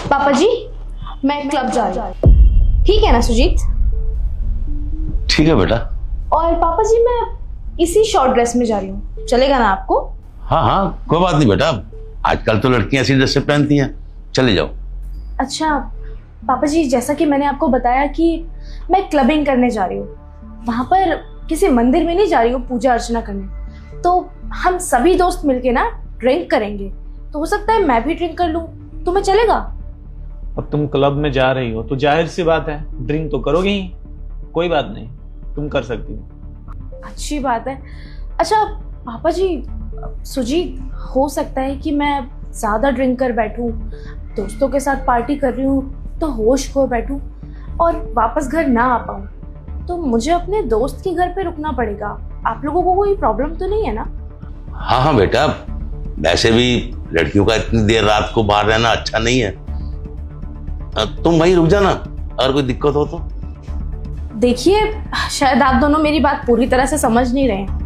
पापा जी, मैं क्लब जा रही हूँ, ठीक है ना सुजीत? ठीक है बेटा। और पापा जी, मैं इसी शॉर्ट ड्रेस में जा रही हूँ, चलेगा ना आपको? हाँ हाँ, कोई बात नहीं बेटा, आजकल तो लड़कियां ऐसी ड्रेस पहनती हैं, चले जाओ। अच्छा पापा जी, जैसा कि मैंने आपको बताया कि मैं क्लबिंग करने जा रही हूँ, वहां पर किसी मंदिर में नहीं जा रही हूँ पूजा अर्चना करने। तो हम सभी दोस्त मिलके ना ड्रिंक करेंगे, तो हो सकता है मैं भी ड्रिंक कर लूँ, तुम्हें चलेगा? अब तुम क्लब में जा रही हो तो जाहिर सी बात है ड्रिंक तो करोगे ही। कोई बात नहीं, तुम कर सकती हो। अच्छी बात है। अच्छा पापा जी, सुजीत, हो सकता है कि मैं ज्यादा ड्रिंक कर बैठूं, दोस्तों के साथ पार्टी कर रही हूँ तो होश खो बैठूं और वापस घर ना आ पाऊं, तो मुझे अपने दोस्त के घर पे रुकना पड़ेगा। आप लोगों को कोई प्रॉब्लम तो नहीं है ना? हाँ हाँ बेटा, वैसे भी लड़कियों का इतनी देर रात को बाहर रहना अच्छा नहीं है, तुम वहीं रुक जाना, अगर कोई दिक्कत हो तो। देखिए, शायद आप दोनों मेरी बात पूरी तरह से समझ नहीं रहे हैं।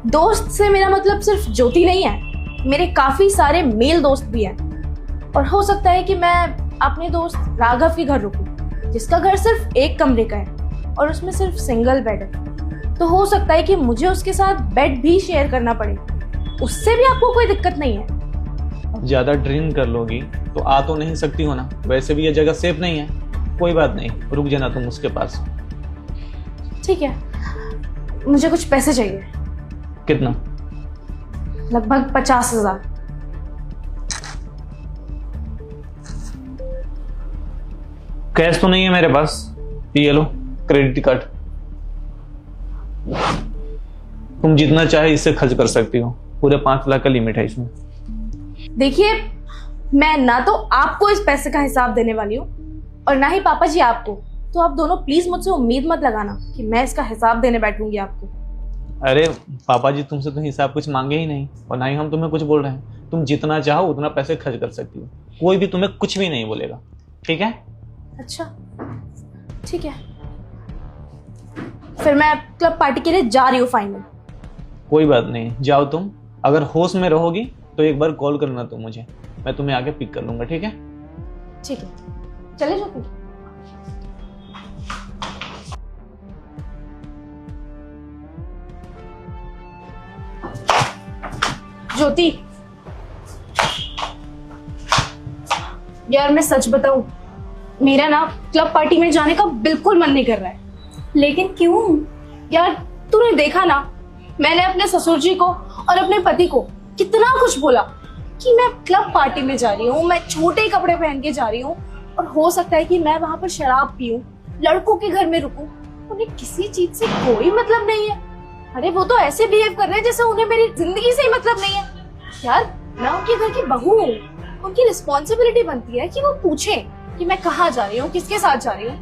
दोस्त से मेरा मतलब सिर्फ ज्योति नहीं है, मेरे काफी सारे मेल दोस्त भी हैं। और हो सकता है कि मैं अपने दोस्त राघव के घर रुकूं, जिसका घर सिर्फ एक कमरे का है और उसमें सिर्फ सिंगल बेड है। तो हो सकता है कि मुझे उसके साथ बेड भी शेयर करना पड़े, उससे भी आपको कोई दिक्कत नहीं है? ज्यादा ड्रिंक कर लोगी तो आ तो नहीं सकती हो ना, वैसे भी ये जगह सेफ नहीं है। कोई बात नहीं, रुक जाना तुम उसके पास। ठीक है, मुझे कुछ पैसे चाहिए। कितना? लगभग 50,000। कैश तो नहीं है मेरे पास, ये लो क्रेडिट कार्ड। तुम जितना चाहे इससे खर्च कर सकती हो, पूरे 5 लाख का लिमिट है इसमें। देखिए, मैं ना तो आपको इस पैसे का हिसाब देने वाली हूँ और ना ही पापा जी आपको, तो आप दोनों प्लीज मुझसे उम्मीद मत लगाना कि मैं इसका हिसाब देने बैठूंगी आपको। अरे पापा जी तुमसे तो हिसाब कुछ मांगे ही नहीं और ना ही हम तुम्हें कुछ बोल रहे हैं। तुम जितना चाहो उतना पैसे खर्च कर सकती हो, कोई भी तुम्हें कुछ भी नहीं बोलेगा, ठीक है? अच्छा ठीक है, फिर मैं क्लब पार्टी के लिए जा रही हूँ फाइनल। कोई बात नहीं, जाओ तुम। अगर होश में रहोगी तो एक बार कॉल करना तुम मुझे, मैं तुम्हें आके पिक कर लूंगा, ठीक है? ठीक है, चले जाओ फिर। ज्योति, यार मैं सच बताऊं, मेरा ना क्लब पार्टी में जाने का बिल्कुल मन नहीं कर रहा है। लेकिन क्यों? यार तूने देखा ना, मैंने अपने ससुर जी को और अपने पति को कितना कुछ बोला कि मैं क्लब पार्टी में जा रही हूँ, मैं छोटे कपड़े पहन के जा रही हूँ और हो सकता है कि मैं वहां पर शराब पीऊं, लड़कों के घर में रुकूं। उन्हें किसी चीज से कोई मतलब नहीं है। अरे वो तो ऐसे बिहेव कर रहे हैं जैसे उन्हें मेरी जिंदगी से ही मतलब नहीं है। यार मैं उनके घर की बहू हूँ, उनकी रिस्पॉन्सिबिलिटी बनती है कि वो पूछें कि मैं कहाँ जा रही हूँ, किसके साथ जा रही हूँ।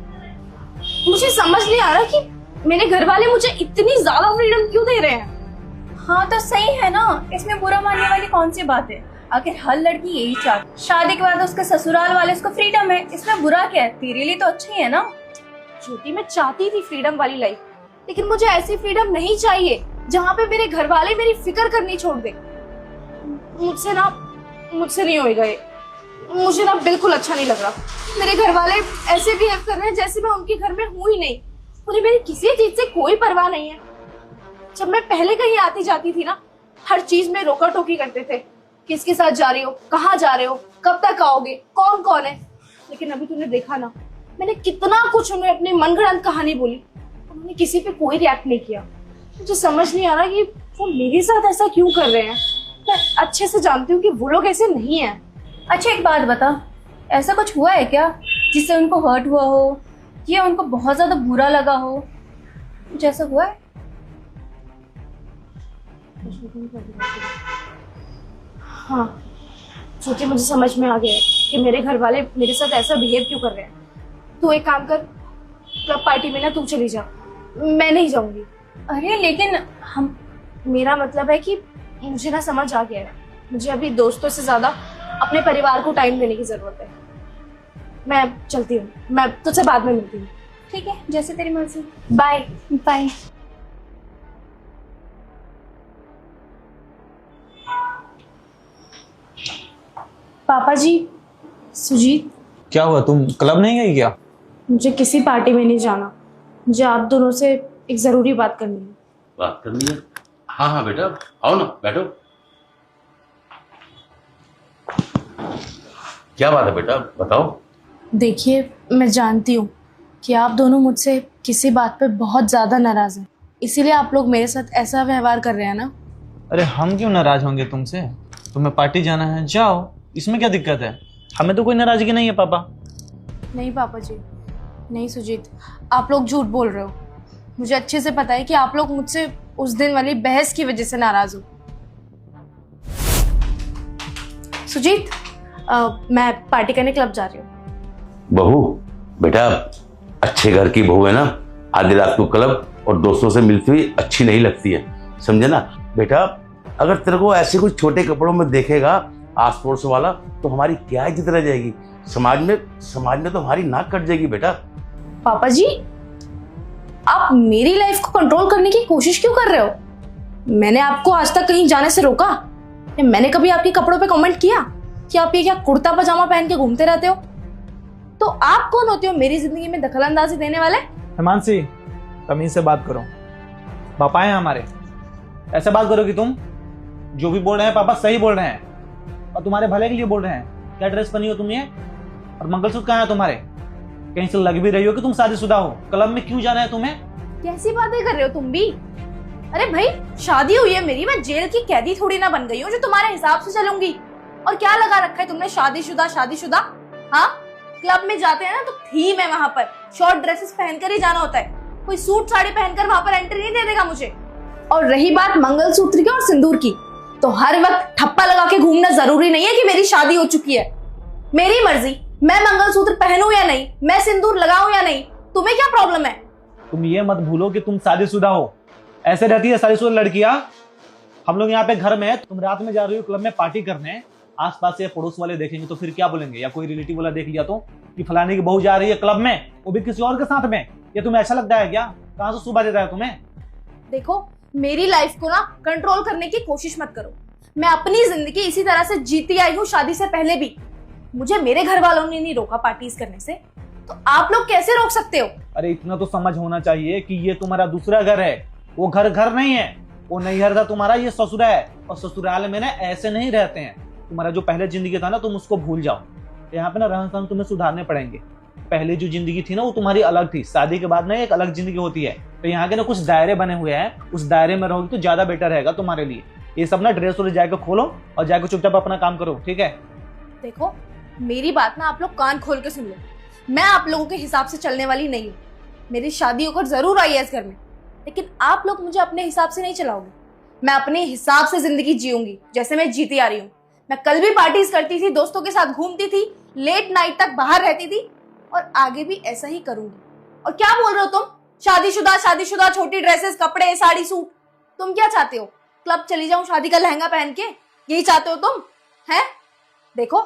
मुझे समझ नहीं आ रहा कि मेरे घर वाले मुझे इतनी ज्यादा फ्रीडम क्यों दे रहे हैं। हाँ तो सही है ना, इसमें बुरा मानने वाली कौन सी बात है? आखिर हर लड़की यही चाहती, शादी के बाद उसके ससुराल वाले उसको फ्रीडम है, इसमें बुरा क्या है? तेरे लिए तो अच्छा ही है ना। ज्योति, मैं चाहती थी फ्रीडम वाली लाइफ, लेकिन मुझे ऐसी फ्रीडम नहीं चाहिए जहाँ पे मेरे घर वाले मेरी फिक्र करनी छोड़ दे। मुझसे नहीं होएगा ये, मुझे ना बिल्कुल अच्छा नहीं लग रहा। मेरे घर वाले ऐसे बिहेव कर रहे हैं जैसे मैं उनके घर में हूँ ही नहीं। उन्हें मेरी किसी चीज से कोई परवाह नहीं है। जब मैं पहले कहीं आती जाती थी ना, हर चीज में रोका टोकी करते थे, किसके साथ जा रही हो, कहाँ जा रहे हो, कब तक आओगे, कौन कौन है। लेकिन अभी तूने देखा ना, मैंने कितना कुछ उन्हें अपनी मनगढ़ंत कहानी बोली, उन्होंने किसी पे कोई रिएक्ट नहीं किया। मुझे समझ नहीं आ रहा कि वो मेरे साथ ऐसा क्यों कर रहे हैं। मैं अच्छे से जानती हूँ कि वो लोग ऐसे नहीं है। अच्छा एक बात बता, ऐसा कुछ हुआ है क्या जिससे उनको हर्ट हुआ हो या उनको बहुत ज्यादा बुरा लगा हो? कुछ ऐसा हुआ है? हाँ, क्योंकि मुझे समझ में आ गया है कि मेरे घर वाले मेरे साथ ऐसा बिहेव क्यों कर रहे हैं। तू एक काम कर, क्लब पार्टी में ना तू चली जा, मैं नहीं जाऊंगी। अरे लेकिन हम, मेरा मतलब है कि मुझे ना समझ आ गया है, मुझे अभी दोस्तों से ज्यादा अपने परिवार को टाइम देने की जरूरत है। मैं चलती हूँ, मैं तुझसे बाद में मिलती हूँ। ठीक है, जैसे तेरी मर्जी। Bye bye. पापा जी, सुजीत, क्या हुआ, तुम क्लब नहीं गई क्या? मुझे किसी पार्टी में नहीं जाना। मुझे आप दोनों से एक ज़रूरी बात करनी है। बात करनी है? हाँ हाँ बेटा, आओ ना, बैठो। क्या बात है बेटा, बताओ। देखिए, मैं जानती हूँ कि आप दोनों मुझसे किसी बात पे बहुत ज़्यादा नाराज़ हैं, इसीलिए आप लोग मेरे साथ ऐसा व्यवहार कर रहे हैं ना। अरे हम क्यों नाराज होंगे तुमसे? तुम्हें पार्टी जाना है, जाओ, इसमें क्या दिक्कत है? हमें तो कोई नाराजगी नहीं है पापा। नहीं पापा जी, नहीं सुजीत, आप लोग झूठ बोल रहे हो। मुझे अच्छे से पता है कि आप लोग मुझसे उस दिन वाली बहस की वजह से नाराज हो। सुजीत, मैं पार्टी करने क्लब जा रही हूँ। बहू, बेटा अच्छे घर की बहू है ना, आधी रात को क्लब और दोस्तों से मिलती हुई अच्छी नहीं लगती है, समझे ना बेटा। अगर तेरे को ऐसे कुछ छोटे कपड़ों में देखेगा आस पड़ोस वाला, तो हमारी क्या इज्जत रह जाएगी समाज में तो हमारी नाक कट जाएगी बेटा। पापा जी, आप मेरी लाइफ को कंट्रोल करने की कोशिश क्यों कर रहे हो? मैंने आपको आज तक कहीं जाने से रोका? या मैंने कभी आपके कपड़ों पे कमेंट किया कि आप ये क्या कुर्ता पजामा पहन के घूमते रहते हो? तो आप कौन होते हो मेरी जिंदगी में दखलंदाजी देने वाले? हिमांशी, तमीज से बात करो, पापा हैं हमारे। ऐसे बात करो कि तुम जो भी बोल रहे हैं पापा सही बोल रहे हैं और तुम्हारे भले के लिए बोल रहे हैं। क्या ड्रेस पहनी हो तुम ये, और मंगलसूत्र कहाँ है तुम्हारे? कहीं से लग भी रही हो कि तुम शादीशुदा हो। क्लब में क्यों जाना है तुम्हें? कैसी बातें कर रहे हो तुम भी? अरे भाई, शादी हुई है मेरी, मैं जेल की कैदी थोड़ी ना बन गई हूँ जो तुम्हारे हिसाब से चलूंगी। और क्या लगा रखा है तुमने शादीशुदा? हाँ, क्लब में जाते हैं ना तो थीम है, वहां पर शॉर्ट ड्रेसेस पहनकर ही जाना होता है। कोई सूट साड़ी पहनकर वहां पर एंट्री नहीं दे देगा मुझे। और रही बात मंगलसूत्र की और सिंदूर की, तो हर वक्त ठप्पा लगा के घूमना जरूरी नहीं है कि मेरी शादी हो चुकी है। मेरी मर्जी, मैं मंगलसूत्र पहनूं या नहीं, मैं सिंदूर लगाऊं या नहीं, तुम्हें क्या प्रॉब्लम है? तुम ये मत भूलो कि तुम शादीशुदा हो। ऐसे रहती है शादीशुदा लड़कियां। हम लोग यहाँ पे घर में, तुम रात में जा रही हो क्लब में पार्टी करने, आसपास से पड़ोस वाले देखेंगे तो फिर क्या बोलेंगे? या कोई रिलेटिव वाला देख लिया तो कि फलाने की बहू जा रही है क्लब में, वो भी किसी और के साथ में। ये तुम्हें अच्छा लगता है क्या? कहाँ से सुबह देता है तुम्हें? देखो, मेरी लाइफ को ना कंट्रोल करने की कोशिश मत करो। मैं अपनी जिंदगी इसी तरह से जीती आई हूँ, शादी से पहले भी। मुझे मेरे घर वालों ने नहीं रोका पार्टीज करने से, तो आप लोग कैसे रोक सकते हो? अरे इतना तो समझ होना चाहिए कि ये तुम्हारा दूसरा घर है, वो घर नहीं है। वो नैहर था तुम्हारा, ये ससुर है। और ससुराल में ना ऐसे नहीं रहते हैं। तुम्हारा जो पहले जिंदगी था ना, तुम उसको भूल जाओ। यहाँ पे ना रहन सहन तुम्हें सुधारने पड़ेंगे। पहले जो जिंदगी थी ना, वो तुम्हारी अलग थी। शादी के बाद ना एक अलग जिंदगी होती है। तो यहाँ के ना कुछ दायरे बने हुए हैं, उस दायरे में रहोगे तो ज्यादा बेटर रहेगा तुम्हारे लिए। ये सब ना ड्रेस और जाकर खोलो और जाकर चुपचाप अपना काम करो, ठीक है? देखो, मेरी बात ना आप लोग कान खोल के सुन लो। मैं आप लोगों के हिसाब से चलने वाली नहीं हूँ। मेरी शादी होकर जरूर आई है इस घर में, लेकिन आप लोग मुझे अपने हिसाब से नहीं चलाओगे। मैं अपने हिसाब से जिंदगी जीऊंगी, जैसे मैं जीती आ रही हूँ। मैं कल भी पार्टीज करती थी, दोस्तों के साथ घूमती थी, लेट नाइट तक बाहर रहती थी, और आगे भी ऐसा ही करूंगी। और क्या बोल रहे हो तुम? शादीशुदा, छोटी ड्रेसेस, कपड़े, साड़ी, सूट। तुम क्या चाहते हो? क्लब चली जाऊं शादी का लहंगा पहन के? यही चाहते हो तुम? हैं? देखो,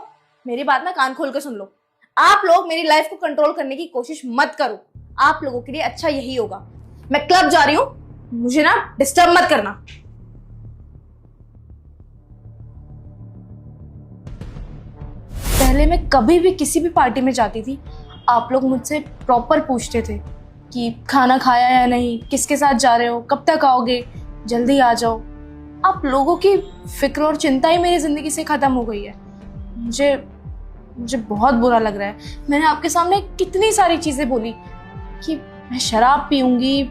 मेरी बात ना कान खोल के सुन लो। आप लोग मेरी लाइफ को कंट्रोल करने की कोशिश मत करो। आप लोगों के लिए अच्छा यही होगा। मैं क्लब जा रही हूँ, मुझे ना डिस्टर्ब मत करना। पहले मैं कभी भी किसी भी पार्टी में जाती थी, आप लोग मुझसे प्रॉपर पूछते थे कि खाना खाया या नहीं, किसके साथ जा रहे हो, कब तक आओगे, जल्दी आ जाओ। आप लोगों की फिक्र और चिंता ही मेरी जिंदगी से खत्म हो गई है। मुझे बहुत बुरा लग रहा है। मैंने आपके सामने कितनी सारी चीजें बोली कि मैं शराब पीऊंगी,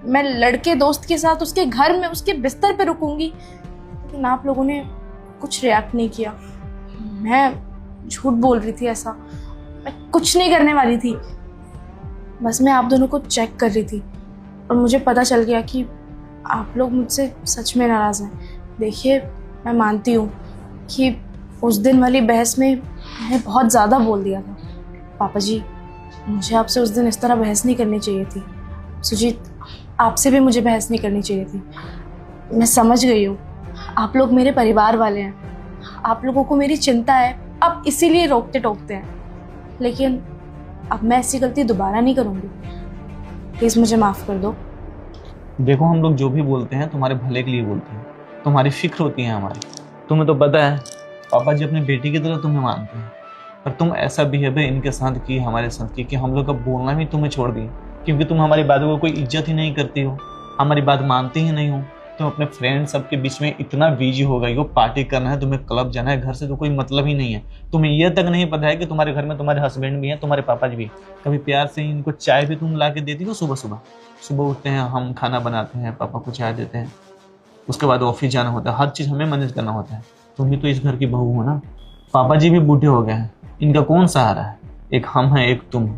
मैं लड़के दोस्त के साथ उसके घर में उसके बिस्तर पे रुकूंगी, लेकिन आप लोगों ने कुछ रिएक्ट नहीं किया। मैं झूठ बोल रही थी, ऐसा मैं कुछ नहीं करने वाली थी। बस मैं आप दोनों को चेक कर रही थी और मुझे पता चल गया कि आप लोग मुझसे सच में नाराज़ हैं। देखिए, मैं मानती हूँ कि उस दिन वाली बहस में मैंने बहुत ज़्यादा बोल दिया था। पापा जी, मुझे आपसे उस दिन इस तरह बहस नहीं करनी चाहिए थी। सुजीत, आपसे भी मुझे बहस नहीं करनी चाहिए थी। मैं समझ गई हूँ, आप लोग मेरे परिवार वाले हैं, आप लोगों को मेरी चिंता है, आप इसीलिए रोकते टोकते हैं। लेकिन अब मैं ऐसी गलती दोबारा नहीं करूँगी। प्लीज़ मुझे माफ़ कर दो। देखो, हम लोग जो भी बोलते हैं तुम्हारे भले के लिए बोलते हैं। तुम्हारी फिक्र होती है हमारी। तुम्हें तो पता है पापा जी अपनी बेटी की तरह तुम्हें मानते हैं। और तुम ऐसा बिहेवियर इनके साथ की, हमारे साथ की, कि हम लोग अब बोलना भी तुम्हें छोड़ दिए, क्योंकि तुम हमारी बातों को कोई इज्जत ही नहीं करती हो, हमारी बात मानती ही नहीं हो। तुम अपने फ्रेंड सबके बीच में इतना बिजी हो गई हो, पार्टी करना है तुम्हें, क्लब जाना है, घर से तो कोई मतलब ही नहीं है। तुम्हें यह तक नहीं पता है कि तुम्हारे घर में तुम्हारे हस्बैंड भी हैं, तुम्हारे पापा जी भी। कभी प्यार से इनको चाय भी तुम ला के देती हो? सुबह सुबह सुबह उठते हैं, हम खाना बनाते हैं, पापा को चाय देते हैं, उसके बाद ऑफिस जाना होता है, हर चीज़ हमें मैनेज करना होता है। तुम भी तो इस घर की बहू हो ना। पापा जी भी बूढ़े हो गए हैं, इनका कौन सहारा है? एक हम हैं, एक तुम हो।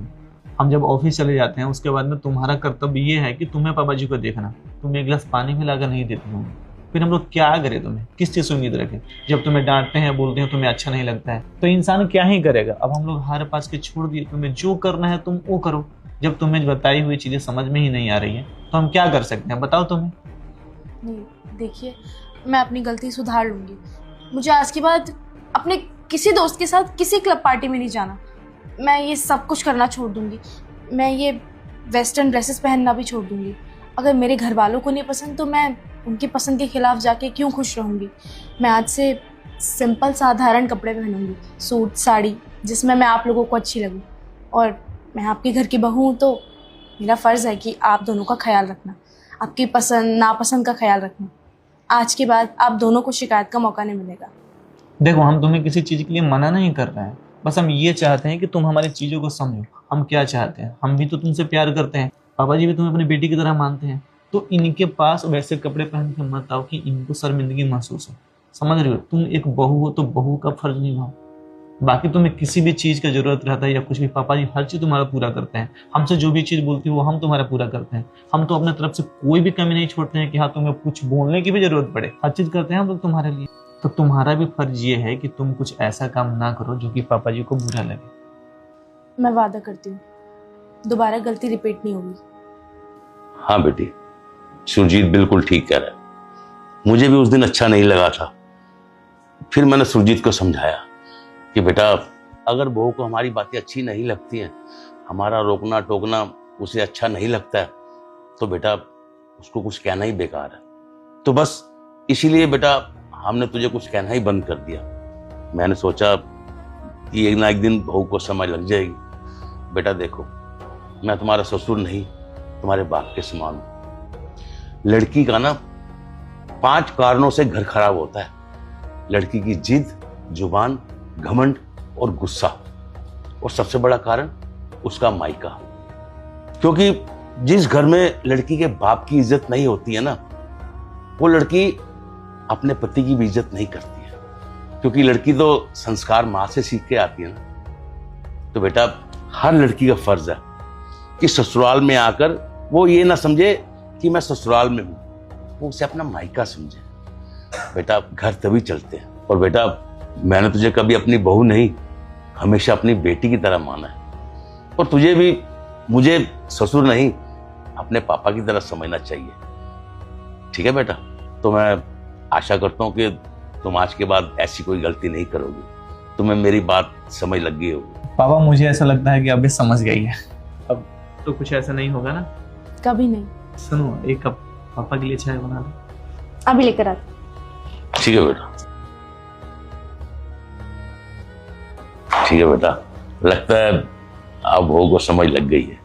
हम जब ऑफिस चले जाते हैं उसके बाद में तुम्हारा कर्तव्य ये है कि तुम्हें पापा जी को देखना। तुम एक गिलास पानी भी लाकर नहीं देती हो, फिर हम लोग क्या करें? तुम्हें किस चीज़ से उम्मीद रखें? जब तुम्हें डांटते हैं, बोलते हैं, तुम्हें अच्छा नहीं लगता है, तो इंसान क्या ही करेगा? अब हम लोग हार पास के छोड़ दिए, तुम्हें जो करना है तुम वो करो। जब तुम्हें बताई हुई चीज़ें समझ में ही नहीं आ रही है तो हम क्या कर सकते हैं? बताओ तुम्हें। नहीं देखिए, मैं अपनी गलती सुधार लूँगी। मुझे आज के बाद अपने किसी दोस्त के साथ किसी क्लब पार्टी में नहीं जाना। मैं ये सब कुछ करना छोड़ दूँगी। मैं ये वेस्टर्न ड्रेसेस पहनना भी छोड़ दूँगी। अगर मेरे घर वालों को नहीं पसंद तो मैं उनकी पसंद के खिलाफ जाके क्यों खुश रहूँगी। मैं आज से सिंपल साधारण कपड़े पहनूँगी, सूट साड़ी, जिसमें मैं आप लोगों को अच्छी लगूँ। और मैं आपके घर की बहू हूँ तो मेरा फ़र्ज़ है कि आप दोनों का ख्याल रखना, आपकी पसंद नापसंद का ख्याल रखना। आज के बाद आप दोनों को शिकायत का मौका नहीं मिलेगा। देखो, हम तुम्हें किसी चीज़ के लिए मना नहीं कर रहे हैं, बस हम ये चाहते हैं कि तुम हमारी चीज़ों को समझो। हम क्या चाहते हैं, हम भी तो तुमसे प्यार करते हैं, पापा जी भी तुम्हें अपनी बेटी की तरह मानते हैं। तो इनके पास वैसे कपड़े पहन के मत आओ कि इनको शर्मिंदगी महसूस हो। समझ रहे हो? तुम एक बहू हो तो बहू का फर्ज निभाओ। बाकी तुम्हें किसी भी चीज़ का जरूरत रहता है या कुछ भी, पापा जी हर चीज़ तुम्हारा पूरा करते हैं। हमसे जो भी चीज़ बोलती है वो हम तुम्हारा पूरा करते हैं। हम तो अपने तरफ से कोई भी कमी नहीं छोड़ते हैं कि हाँ तुम्हें कुछ बोलने की भी जरूरत पड़े। हर चीज़ करते हैं हम लोग तुम्हारे लिए। तो तुम्हारा भी फर्ज ये है कि तुम कुछ ऐसा काम ना करो जो कि पापा जी को बुरा लगे। मैं वादा करती हूँ दोबारा गलती रिपीट नहीं होगी। हाँ बेटी, सुरजीत बिल्कुल ठीक कह रहा है। मुझे भी उस दिन अच्छा नहीं लगा था। फिर मैंने सुरजीत को समझाया कि बेटा, अगर बहू को हमारी बातें अच्छी नहीं लगती हैं, हमारा रोकना टोकना उसे अच्छा नहीं लगता है, तो बेटा उसको कुछ कहना ही बेकार है। तो बस इसीलिए बेटा हमने तुझे कुछ कहना ही बंद कर दिया। मैंने सोचा कि एक ना एक दिन बहू को समझ लग जाएगी। बेटा देखो, मैं तुम्हारा ससुर नहीं, तुम्हारे बाप के समान हूं। लड़की का ना 5 कारणों से घर खराब होता है। लड़की की जिद, जुबान, घमंड और गुस्सा, और सबसे बड़ा कारण उसका मायका। क्योंकि जिस घर में लड़की के बाप की इज्जत नहीं होती है ना, वो लड़की अपने पति की भी इज्जत नहीं करती है। क्योंकि लड़की तो संस्कार मां से सीख के आती है ना। तो बेटा हर लड़की का फर्ज है कि ससुराल में आकर वो ये ना समझे कि मैं ससुराल में हूं, वो उसे अपना मायका समझे। बेटा घर तभी चलते हैं। और बेटा मैंने तुझे कभी अपनी बहू नहीं, हमेशा अपनी बेटी की तरह माना है। और तुझे भी मुझे ससुर नहीं, अपने पापा की तरह समझना चाहिए। ठीक है बेटा? तो मैं आशा करता हूँ कि तुम आज के बाद ऐसी कोई गलती नहीं करोगी। तुम्हें मेरी बात समझ लग गई होगी। पापा मुझे ऐसा लगता है कि अभी समझ गई है। अब तो कुछ ऐसा नहीं होगा ना? कभी नहीं। सुनो, एक कप पापा के लिए चाय बना दो। अभी लेकर आते। ठीक है बेटा, ठीक है बेटा। लगता है अब बहू को समझ लग गई है।